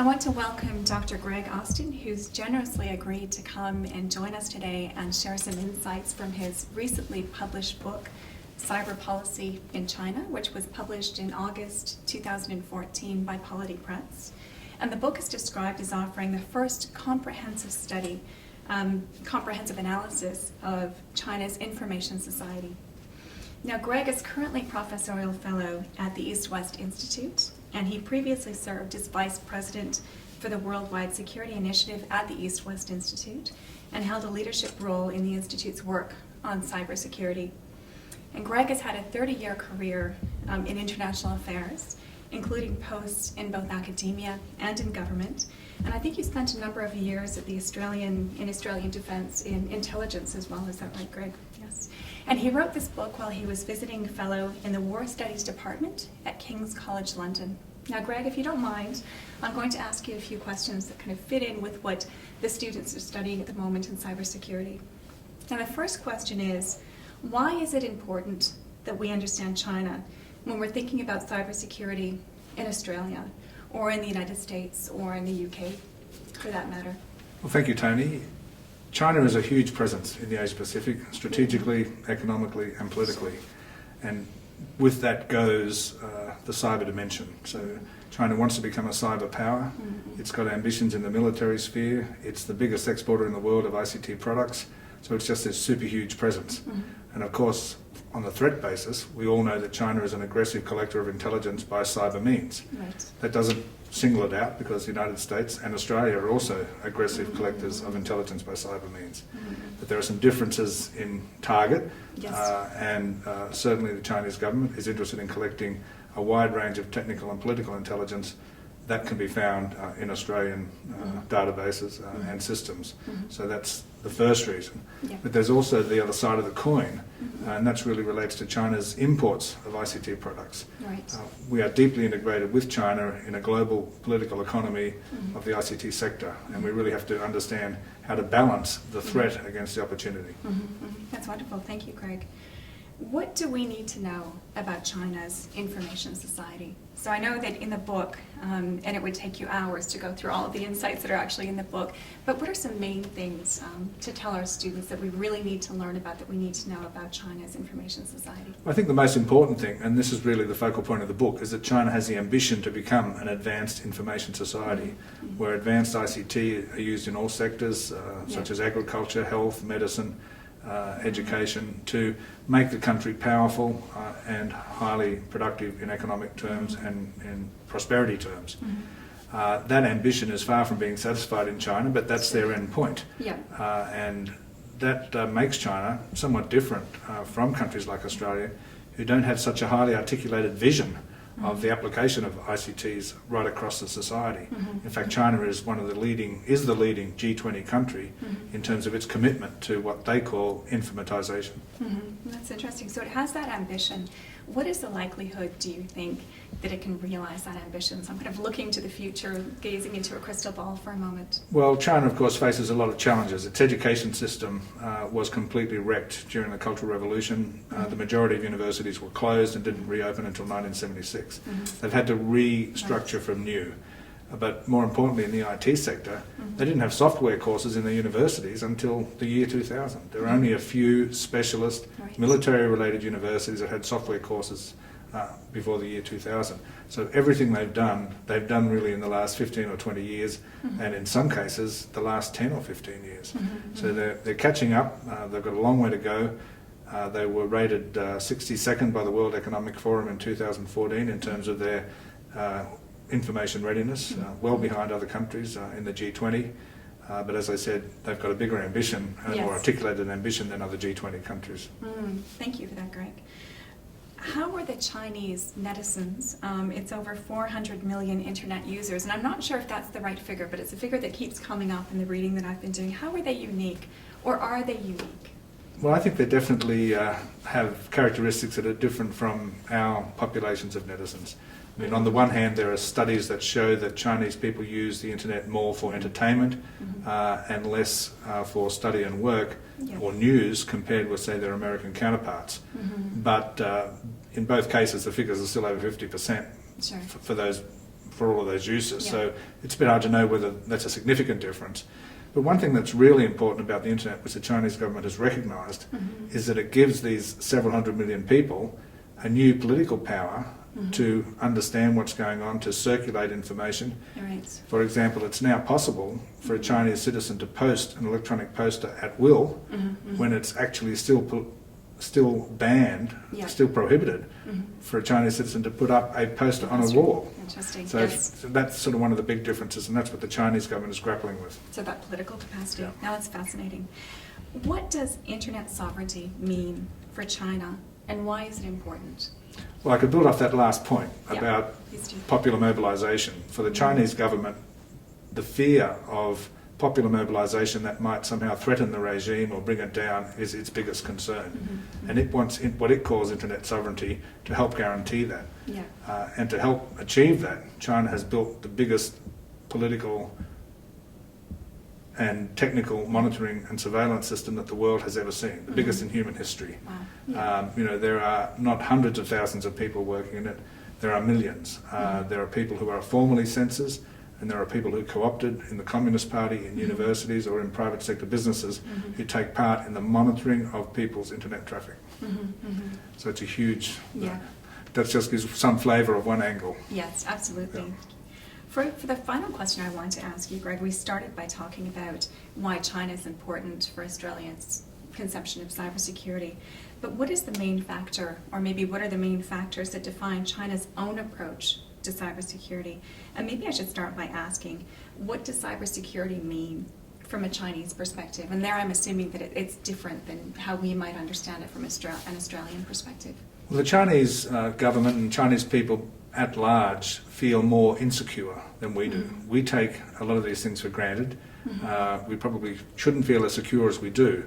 I want to welcome Dr. Greg Austin, who's generously agreed to come and join us today and share some insights from his recently published book, Cyber Policy in China, which was published in August 2014 by Polity Press. And the book is described as offering the first comprehensive study, comprehensive analysis of China's information society. Now, Greg is currently Professorial Fellow at the East-West Institute, and he previously served as Vice President for the Worldwide Security Initiative at the East-West Institute and held a leadership role in the Institute's work on cybersecurity. And Greg has had a 30-year career in international affairs, including posts in both academia and in government. And I think you spent a number of years at the Australian Defence in intelligence as well. Is that right, Greg? Yes. And he wrote this book while he was visiting fellow in the War Studies Department at King's College London. Now, Greg, if you don't mind, I'm going to ask you a few questions that kind of fit in with what the students are studying at the moment in cybersecurity. Now, the first question is, why is it important that we understand China when we're thinking about cybersecurity in Australia, or in the United States, or in the UK, for that matter? Well, thank you, Toni. China is a huge presence in the Asia-Pacific, strategically, economically, and politically. And with that goes the cyber dimension. So China wants to become a cyber power. It's got ambitions in the military sphere. It's the biggest exporter in the world of ICT products. So it's just this super huge presence. And of course, on the threat basis, we all know that China is an aggressive collector of intelligence by cyber means. Right. That doesn't single it out because the United States and Australia are also aggressive collectors of intelligence by cyber means. But there are some differences in target, Yes. and certainly the Chinese government is interested in collecting a wide range of technical and political intelligence that can be found in Australian databases and systems. So that's the first reason. Yeah. But there's also the other side of the coin, and that really relates to China's imports of ICT products. Right. We are deeply integrated with China in a global political economy of the ICT sector, and we really have to understand how to balance the threat against the opportunity. That's wonderful. Thank you, Greg. What do we need to know about China's information society? So I know that in the book, and it would take you hours to go through all of the insights that are actually in the book, but what are some main things to tell our students that we really need to learn about, that we need to know about China's information society? I think the most important thing, and this is really the focal point of the book, is that China has the ambition to become an advanced information society, where advanced ICT are used in all sectors, such as agriculture, health, medicine, education, to make the country powerful and highly productive in economic terms and in prosperity terms. That ambition is far from being satisfied in China, but that's their end point. Yeah. And that makes China somewhat different from countries like Australia, who don't have such a highly articulated vision of the application of ICTs right across the society. In fact, China is the leading G20 country in terms of its commitment to what they call informatization. That's interesting. So it has that ambition. What is the likelihood, do you think, that it can realize that ambition? So I'm kind of looking to the future, gazing into a crystal ball for a moment. Well, China, of course, faces a lot of challenges. Its education system was completely wrecked during the Cultural Revolution. The majority of universities were closed and didn't reopen until 1976. They've had to restructure from new. But more importantly, in the IT sector, they didn't have software courses in the universities until the year 2000. There were only a few specialist military-related universities that had software courses before the year 2000. So everything they've done really in the last 15 or 20 years, and in some cases, the last 10 or 15 years. So they're catching up. They've got a long way to go. They were rated 62nd by the World Economic Forum in 2014 in terms of their information readiness, well behind other countries in the G20. But as I said, they've got a bigger ambition, a more articulated ambition than other G20 countries. Thank you for that, Greg. How are the Chinese netizens? It's over 400 million internet users, and I'm not sure if that's the right figure, but it's a figure that keeps coming up in the reading that I've been doing. How are they unique, or are they unique? Well, I think they definitely have characteristics that are different from our populations of netizens. I mean, on the one hand, there are studies that show that Chinese people use the internet more for entertainment and less for study and work or news compared with, say, their American counterparts. But in both cases, the figures are still over 50% for those for all of those uses. Yeah. So it's a bit hard to know whether that's a significant difference. But one thing that's really important about the internet, which the Chinese government has recognised, is that it gives these several hundred million people a new political power to understand what's going on, to circulate information. Right. For example, it's now possible for a Chinese citizen to post an electronic poster at will when it's actually still banned, Yeah. still prohibited for a Chinese citizen to put up a poster on a That's wall. Interesting. So Yes. that's sort of one of the big differences, and that's what the Chinese government is grappling with. So that political capacity. Yeah. Now that's fascinating. What does internet sovereignty mean for China, and why is it important? Well, I could build off that last point Yeah. about Please do. popular mobilisation. For the Chinese government, the fear of popular mobilisation that might somehow threaten the regime or bring it down is its biggest concern. And it wants what it calls internet sovereignty to help guarantee that. Yeah. And to help achieve that, China has built the biggest political and technical monitoring and surveillance system that the world has ever seen, the biggest in human history. Wow. Yeah. You know, there are not hundreds of thousands of people working in it, there are millions. There are people who are formally censors, and there are people who co-opted in the Communist Party, in universities or in private sector businesses who take part in the monitoring of people's internet traffic. So it's a huge, Yeah. that just gives some flavour of one angle. Yes, absolutely. Yeah. For the final question I want to ask you, Greg, we started by talking about why China is important for Australians' conception of cybersecurity. But what is the main factor, or maybe what are the main factors that define China's own approach to cybersecurity? And maybe I should start by asking, what does cybersecurity mean from a Chinese perspective? And there I'm assuming that it's different than how we might understand it from an Australian perspective. Well, the Chinese government and Chinese people at large feel more insecure than we do. We take a lot of these things for granted. We probably shouldn't feel as secure as we do,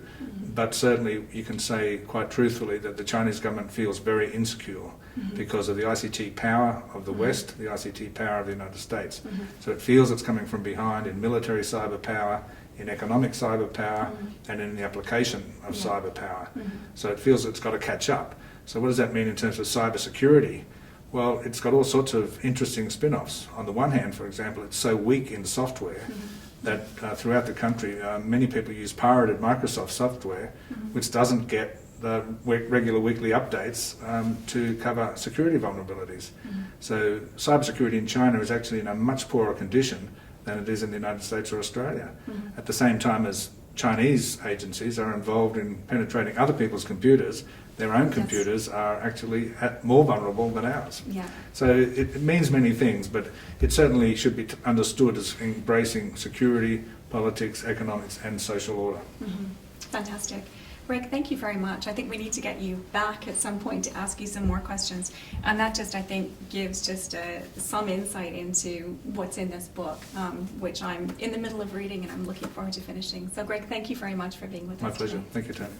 but certainly you can say quite truthfully that the Chinese government feels very insecure because of the ICT power of the West, the ICT power of the United States. So it feels it's coming from behind in military cyber power, in economic cyber power, and in the application of cyber power. So it feels it's got to catch up. So what does that mean in terms of cyber security? Well, it's got all sorts of interesting spin-offs. On the one hand, for example, it's so weak in software that throughout the country, many people use pirated Microsoft software, which doesn't get the regular weekly updates to cover security vulnerabilities. So cybersecurity in China is actually in a much poorer condition than it is in the United States or Australia. At the same time as Chinese agencies are involved in penetrating other people's computers, their own computers are actually more vulnerable than ours. Yeah. So it means many things, but it certainly should be understood as embracing security, politics, economics, and social order. Fantastic. Greg, thank you very much. I think we need to get you back at some point to ask you some more questions. And that just, I think, gives just some insight into what's in this book, which I'm in the middle of reading and I'm looking forward to finishing. So, Greg, thank you very much for being with us My pleasure. today. Thank you, Toni.